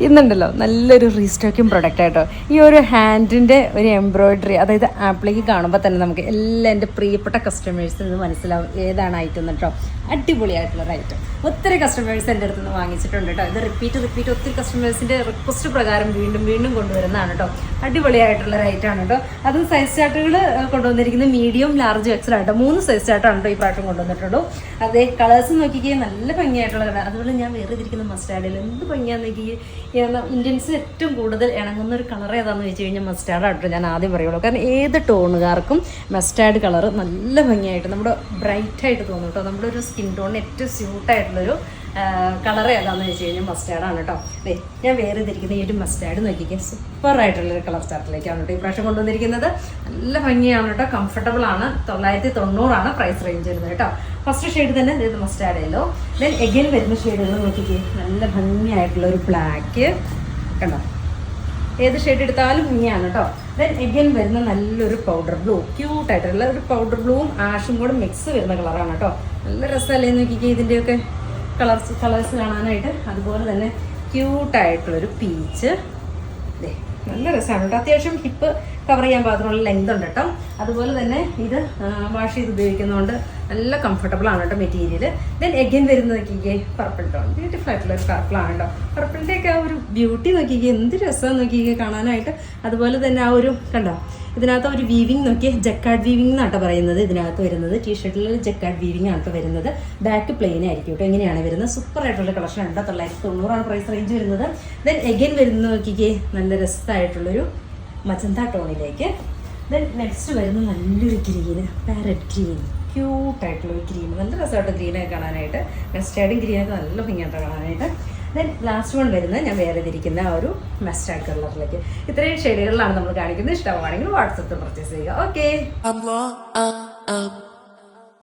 ഇന്നുണ്ടല്ലോ നല്ലൊരു restocking product ആയിട്ടോ. ഈ ഒരു ഹാൻഡിൻ്റെ ഒരു എംബ്രോയിഡറി, അതായത് ആപ്പിലേക്ക് കാണുമ്പോൾ തന്നെ നമുക്ക് എല്ലാ എൻ്റെ പ്രിയപ്പെട്ട കസ്റ്റമേഴ്സിൽ നിന്ന് മനസ്സിലാവും ഏതാണ് ഐറ്റം കേട്ടോ. അടിപൊളിയായിട്ടുള്ളൊരു ഐറ്റം. ഒത്തിരി കസ്റ്റമേഴ്സ് എൻ്റെ അടുത്ത് നിന്ന് വാങ്ങിച്ചിട്ടുണ്ട് കേട്ടോ. ഇത് റിപ്പീറ്റ് ഒത്തിരി കസ്റ്റമേഴ്സിൻ്റെ റിക്വസ്റ്റ് പ്രകാരം വീണ്ടും കൊണ്ടുവരുന്നതാണ് കേട്ടോ. അടിപൊളിയായിട്ടുള്ളൊരു ഐറ്റമാണ് കേട്ടോ. അതും സൈസ് ചാർട്ടുകൾ കൊണ്ടുവന്നിരിക്കുന്നത് മീഡിയം, ലാർജ്, എക്സൽ ആയിട്ടോ. 3 സൈസ് ചാർട്ടാണ് കേട്ടോ ഈ പ്രാവശ്യം കൊണ്ടുവന്നിട്ടുള്ളൂ. അതേ കളേഴ്സ് നോക്കിക്കേ നല്ല ഭംഗിയായിട്ടുള്ള കളർ. അതുപോലെ ഞാൻ വേറെ ഇരിക്കുന്ന മസ്റ്റാർഡിൽ എന്ത് ഭംഗിയാന്ന് നോക്കിക്കേ. ഇന്ത്യൻസ് ഏറ്റവും കൂടുതൽ ഇണങ്ങുന്ന ഒരു കളർ ഏതാണെന്ന് വെച്ച് കഴിഞ്ഞാൽ മസ്റ്റാർഡാട്ടോ ഞാൻ ആദ്യം പറയുള്ളൂ. കാരണം ഏത് ടോണുകാർക്കും മസ്റ്റാർഡ് കളർ നല്ല ഭംഗിയായിട്ട് നമ്മുടെ ബ്രൈറ്റായിട്ട് തോന്നും കേട്ടോ. നമ്മുടെ ഒരു സ്കിൻ ടോണിന് ഏറ്റവും സ്യൂട്ടായിട്ടുള്ളൊരു കളർ ഏതാണെന്ന് വെച്ച് കഴിഞ്ഞാൽ മസ്റ്റാർഡാണ് കേട്ടോ. അതെ, ഞാൻ വേറെ ഇതിരിക്കുന്ന ഈ ഒരു മസ്റ്റാർഡ് നോക്കിക്കാൻ സൂപ്പറായിട്ടുള്ളൊരു കളർ ചാർട്ടിലേക്കാണ് കേട്ടോ ഈ പ്രാവശ്യം കൊണ്ടുവന്നിരിക്കുന്നത്. നല്ല ഭംഗിയാണ് കേട്ടോ, കംഫർട്ടബിൾ ആണ്. 990 പ്രൈസ് റേഞ്ച് വരുന്നത് കേട്ടോ. ഫസ്റ്റ് ഷെയ്ഡ് തന്നെ ഇത് മസ്റ്റാർഡ് യെല്ലോ. ദെൻ എഗൈൻ വരുന്ന ഷെയ്ഡുകൾ നോക്കിക്കേ, നല്ല ഭംഗിയായിട്ടുള്ള ഒരു ബ്ലാക്ക് കണ്ടോ. ഏത് ഷെയ്ഡ് എടുത്താലും ഭംഗിയാണ് കേട്ടോ. ദെൻ എഗൈൻ വരുന്ന നല്ലൊരു പൗഡർ ബ്ലൂ, ക്യൂട്ടായിട്ടുള്ള ഒരു പൗഡർ ബ്ലൂവും ആഷും കൂടെ മിക്സ് വരുന്ന കളറാണ് കേട്ടോ. നല്ല രസമല്ലേ നോക്കിക്കേ ഇതിൻ്റെയൊക്കെ കളേഴ്സ് കാണാനായിട്ട്. അതുപോലെ തന്നെ ക്യൂട്ടായിട്ടുള്ളൊരു പീച്ച്, നല്ല രസമാണ് കേട്ടോ. അത്യാവശ്യം ഹിപ്പ് കവർ ചെയ്യാൻ പാകത്തിനുള്ള ലെങ്ത് ഉണ്ട് കേട്ടോ. അതുപോലെ തന്നെ ഇത് വാഷ് ചെയ്ത് ഉപയോഗിക്കുന്നതുകൊണ്ട് നല്ല കംഫർട്ടബിൾ ആണ് കേട്ടോ മെറ്റീരിയൽ. ദെൻ എഗൈൻ വരുന്നത് നോക്കിക്കേ പർപ്പിൾ ടോൺ, ബ്യൂട്ടിഫുൾ ആയിട്ടുള്ള ഒരു പർപ്പിളാണ് കേട്ടോ. പർപ്പിളിൻ്റെ ഒക്കെ ആ ഒരു ബ്യൂട്ടി നോക്കിക്കേ, എന്ത് രസം നോക്കിക്കേ കാണാനായിട്ട്. അതുപോലെ തന്നെ ആ ഒരു കണ്ടോ, ഇതിനകത്ത് ഒരു വീവിങ് നോക്കിയേ, ജക്കാർഡ് വീവിംഗ് എന്നാട്ടോ പറയുന്നത് ഇതിനകത്ത് വരുന്നത്. ടീഷർട്ടിൽ ജക്കാർഡ് വീവിംഗ് ആണ് കേട്ടോ വരുന്നത്. ബാക്ക് പ്ലെയിൻ ആയിരിക്കും കേട്ടോ. എങ്ങനെയാണ് വരുന്നത്, സൂപ്പർ ആയിട്ടുള്ള കളക്ഷൻ ഉണ്ട്. 990 പ്രൈസ് റേഞ്ച് വരുന്നത്. ദെൻ എഗൈൻ വരുന്നത് നോക്കിക്കേ, നല്ല രസമായിട്ടുള്ളൊരു മജന്ത ടോണിലേക്ക്. ദെൻ നെക്സ്റ്റ് വരുന്നത് നല്ലൊരു ഗ്രീന്, പാരറ്റ് ഗ്രീൻ, ക്യൂട്ടായിട്ടുള്ളൊരു ഗ്രീൻ. നല്ല രസമായിട്ട് ഗ്രീനൊക്കെ കാണാനായിട്ട്. മസ്റ്റാർഡും ഗ്രീനൊക്കെ നല്ല ഭംഗിയായിട്ട് കാണാനായിട്ട്. ദെൻ ലാസ്റ്റ് വൺ വരുന്നത് ഞാൻ വേറെ തിരിക്കുന്ന ആ ഒരു മസ്റ്റാർഡ് കളറിലേക്ക്. ഇത്രയും ഷെയ്ഡുകളിലാണ് നമ്മൾ കാണിക്കുന്നത്. ഇഷ്ടമാണെങ്കിൽ വാട്സപ്പിൽ പർച്ചേസ് ചെയ്യുക. ഓക്കെ.